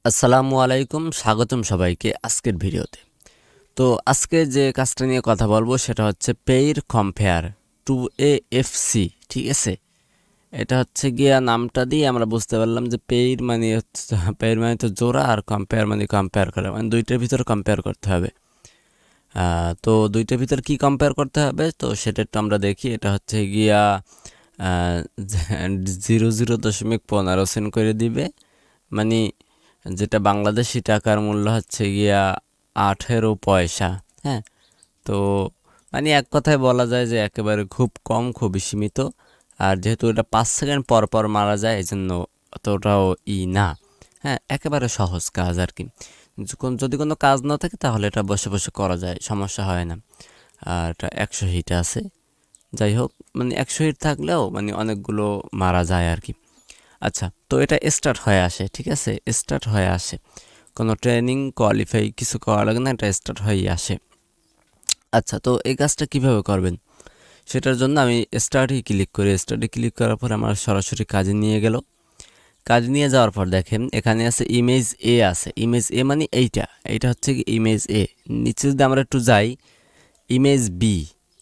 আসসালামু আলাইকুম, স্বাগতম সবাইকে আজকের ভিডিওতে। তো আজকে যে কাজটা নিয়ে কথা বলবো সেটা হচ্ছে পেইর কম্পেয়ার টু এএফসি। ঠিক আছে, এটা হচ্ছে গিয়া নামটা দিয়ে আমরা বুঝতে পারলাম যে পেইর মানে হচ্ছে পেইর মানে তো জোড়া, আর কম্পেয়ার মানে কম্পেয়ার করা, মানে দুইটার ভিতরে কম্পেয়ার করতে হবে। তো দুইটার ভিতর কি কম্পেয়ার করতে হবে তো সেটা একটু আমরা দেখি। এটা হচ্ছে গিয়া 00.15 করে দিবে, মানে যেটা বাংলাদেশি টাকার মূল্য হচ্ছে গিয়া 18 পয়সা। হ্যাঁ, তো মানে এক কথায় বলা যায় যে একেবারে খুব কম, খুবই সীমিত। আর যেহেতু এটা 5 সেকেন্ড পর পর মারা যায়, এই জন্য অতটাও না। হ্যাঁ, একেবারে সহজ কাজ আর কি। যদি কোনো কাজ না থাকে তাহলে এটা বসে বসে করা যায়, সমস্যা হয় না। আর এটা 100 হিট আছে। যাই হোক, মানে 100 হিট থাকলেও মানে অনেকগুলো মারা যায় আর কি। আচ্ছা, তো এটা স্টার্ট হয়ে আসে। ঠিক আছে, স্টার্ট হয়ে আসে, কোনো ট্রেনিং কোয়ালিফাই কিছু করা লাগে না, এটা স্টার্ট হয়েই আসে। আচ্ছা, তো এই কাজটা কিভাবে করবেন সেটার জন্য আমি স্টার্টে ক্লিক করি। স্টার্টে ক্লিক করার পর আমার সরাসরি কাজে নিয়ে গেল। কাজে নিয়ে যাওয়ার পর দেখেন এখানে আছে ইমেজ এ আছে। ইমেজ এ মানে এইটা হচ্ছে কি ইমেজ এ। নিচে যদি আমরা একটু যাই, ইমেজ বি,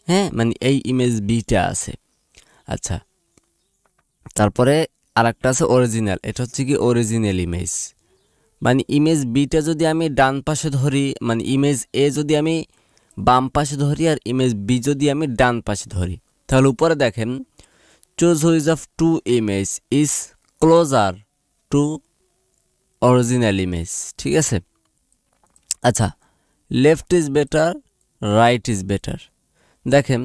হ্যাঁ মানে এই ইমেজ বিটা আছে। আচ্ছা, তারপরে আরেকটা আছে অরিজিনাল, এটা হচ্ছে কি অরিজিনাল ইমেজ। মানে ইমেজ বিটা যদি আমি ডান পাশে ধরি, মানে ইমেজ এ যদি আমি বাম পাশে ধরি আর ইমেজ বি যদি আমি ডান পাশে ধরি, তাহলে উপরে দেখেন choose which of two image is closer to original image. ঠিক আছে। আচ্ছা, left is better, right is better. দেখেন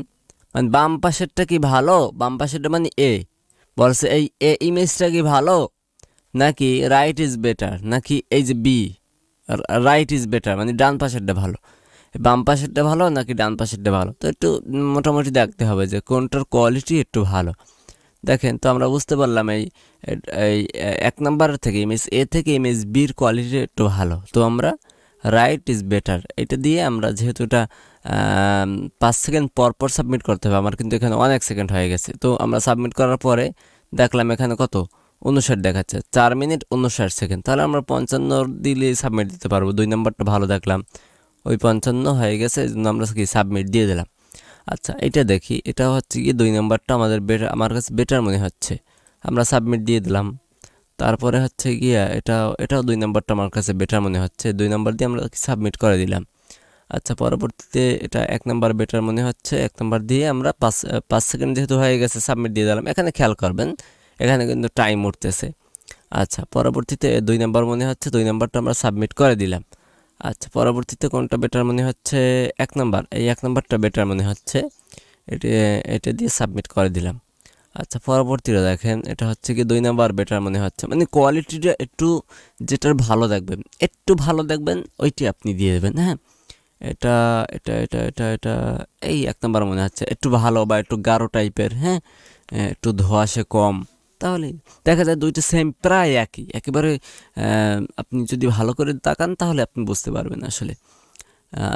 মানে বাম পাশেরটা কি ভালো, বাম পাশেরটা মানে এ বলছে এই এ ইমেজটা কি ভালো, নাকি রাইট ইজ বেটার, নাকি এই যে বি রাইট ইজ বেটার মানে ডান পাশেরটা ভালো, বাম পাশেরটা ভালো নাকি ডান পাশেরটা ভালো। তো একটু মোটামুটি দেখতে হবে যে কোনটার কোয়ালিটি একটু ভালো। দেখেন, তো আমরা বুঝতে পারলাম এই এই 1 নাম্বার থেকে ইমেজ এ থেকে ইমেজ বির কোয়ালিটি একটু ভালো, তো আমরা রাইট ইজ বেটার এটা দিয়ে আমরা, যেহেতু এটা 5 সেকেন্ড পর পর সাবমিট করতে হবে, আমার কিন্তু এখানে অনেক সেকেন্ড হয়ে গেছে। তো আমরা সাবমিট করার পরে দেখলাম এখানে কত 59 দেখাচ্ছে, 4 মিনিট 59 সেকেন্ড। তাহলে আমরা 55 দিলে সাবমিট দিতে পারবো। 2 নাম্বারটা ভালো দেখলাম, ওই 55 হয়ে গেছে, এই জন্য আমরা কি সাবমিট দিয়ে দিলাম। আচ্ছা, এটা দেখি, এটা হচ্ছে কি 2 নাম্বারটা আমাদের বেটার, আমার কাছে বেটার মনে হচ্ছে, আমরা সাবমিট দিয়ে দিলাম। তারপরে হচ্ছে গিয়া এটাও 2 নাম্বারটা আমার কাছে বেটার মনে হচ্ছে, 2 নাম্বার দিয়ে আমরা সাবমিট করে দিলাম। আচ্ছা, পরবর্তীতে এটা 1 নাম্বার বেটার মনে হচ্ছে, 1 নাম্বার দিয়ে আমরা 5 সেকেন্ড যেহেতু হয়ে গেছে সাবমিট দিয়ে দিলাম। এখানে খেয়াল করবেন এখানে কিন্তু টাইম উঠতেছে। আচ্ছা, পরবর্তীতে 2 নাম্বার মনে হচ্ছে, 2 নাম্বারটা আমরা সাবমিট করে দিলাম। আচ্ছা, পরবর্তীতে কোনটা বেটার মনে হচ্ছে, 1 নাম্বার, এই 1 নাম্বারটা বেটার মনে হচ্ছে, এটা এটা দিয়ে সাবমিট করে দিলাম। আচ্ছা, পরবর্তীটা দেখেন, এটা হচ্ছে কি 2 নাম্বার বেটার মনে হচ্ছে, মানে কোয়ালিটিটা একটু যেটার ভালো দেখবেন, একটু ভালো দেখবেন ওইটি আপনি দিয়ে দেবেন। হ্যাঁ, এটা এটা এটা এটা এটা এই 1 নাম্বার মনে হচ্ছে একটু ভালো বা একটু গাঢ় টাইপের। হ্যাঁ, একটু ধোঁয়াশে কম, তাহলে দেখা যায় দুইটা সেম প্রায় একই একেবারে। আপনি যদি ভালো করে তাকান তাহলে আপনি বুঝতে পারবেন আসলে।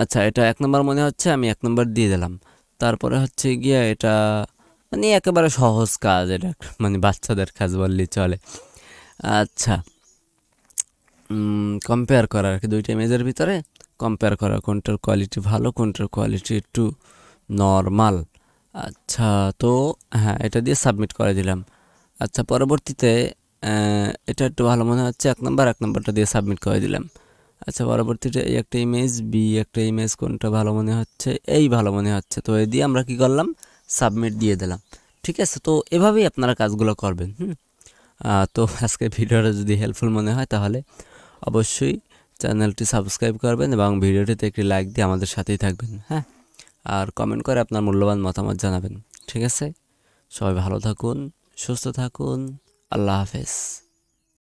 আচ্ছা, এটা 1 নাম্বার মনে হচ্ছে, আমি 1 নাম্বার দিয়ে দিলাম। তারপরে হচ্ছে গিয়া এটা মানে একেবারে সহজ কাজ, এটা মানে বাচ্চাদের কাজ বললেই চলে। আচ্ছা, কম্পেয়ার করা আর কি, দুইটা ইমেজের ভিতরে কম্পেয়ার করা, কোনটার কোয়ালিটি ভালো কোনটার কোয়ালিটি একটু নর্মাল। আচ্ছা, তো হ্যাঁ, এটা দিয়ে সাবমিট করে দিলাম। আচ্ছা, পরবর্তীতে এটা একটু ভালো মনে হচ্ছে, 1 নাম্বারটা দিয়ে সাবমিট করে দিলাম। আচ্ছা, পরবর্তীতে এই একটা ইমেজ বি, একটা ইমেজ, কোনটা ভালো মনে হচ্ছে, এই ভালো মনে হচ্ছে, তো এই দিয়ে আমরা কি করলাম, সাবমিট দিয়ে দিলাম। ঠিক আছে, তো এভাবেই আপনারা কাজগুলো করবেন। তো আজকে ভিডিওটা যদি হেল্পফুল মনে হয় তাহলে অবশ্যই চ্যানেলটি সাবস্ক্রাইব করবেন এবং ভিডিওটিতে একটি লাইক দিয়ে আমাদের সাথেই থাকবেন। হ্যাঁ, আর কমেন্ট করে আপনার মূল্যবান মতামত জানাবেন। ঠিক আছে, সবাই ভালো থাকুন, সুস্থ থাকুন, আল্লাহ হাফেজ।